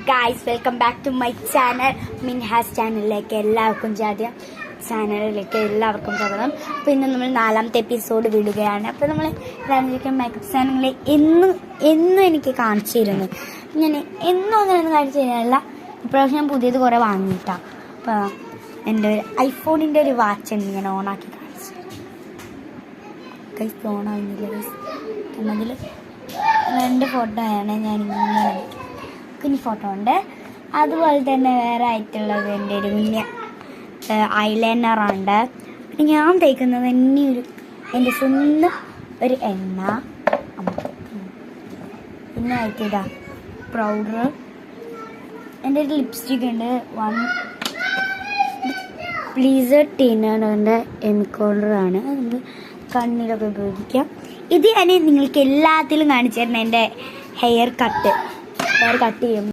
Guys, welcome back to my channel. Minhas ചാനലിലേക്ക് എല്ലാവർക്കും സ്വാഗതം. അപ്പോൾ ഇന്ന് നമ്മൾ 4ാമത്തെ എപ്പിസോഡ് വിടുകയാണ്. അപ്പോൾ നമ്മൾ മേക്കപ്പ് സാധനങ്ങൾ എന്നും എനിക്ക് കാണിച്ചു തരുന്നു. ഞാൻ എന്നും അങ്ങനെയൊന്നും കാണിച്ചു തരാനല്ല, ഇപ്രാവശ്യം ഞാൻ പുതിയത് കുറേ വാങ്ങിയിട്ടാണ്. അപ്പോൾ എൻ്റെ ഒരു ഐഫോണിൻ്റെ ഒരു വാച്ച് ഉണ്ട്, ഞാൻ ഓണാക്കി കാണിച്ചു. ഗൈസ് ഓണാകുന്നില്ല ഗൈസ്. അതിൽ 2 ഫോട്ടോയാണ് ഞാൻ ഇങ്ങനെ കുഞ്ഞി ഫോട്ടോ ഉണ്ട്. അതുപോലെ തന്നെ വേറെ ആയിട്ടുള്ളത് എൻ്റെ ഒരു കുഞ്ഞ് ഐലൈനറുണ്ട്. പിന്നെ ഞാൻ തേക്കുന്നത് എൻ്റെ സ്വന്തം ഒരു എണ്ണ. പിന്നെ ആയിട്ട് ഇതാ പൗഡർ. എൻ്റെ ഒരു ലിപ്സ്റ്റിക് ഉണ്ട്, പ്ലീസർ ടീനറിൻ്റെ എമിക്കോളറാണ്. അത് നമുക്ക് കണ്ണിലൊക്കെ ഉപയോഗിക്കാം. ഇത് ഞാൻ നിങ്ങൾക്ക് എല്ലാത്തിലും കാണിച്ചു തരുന്ന എൻ്റെ ഹെയർ കട്ട് ചെയ്യും.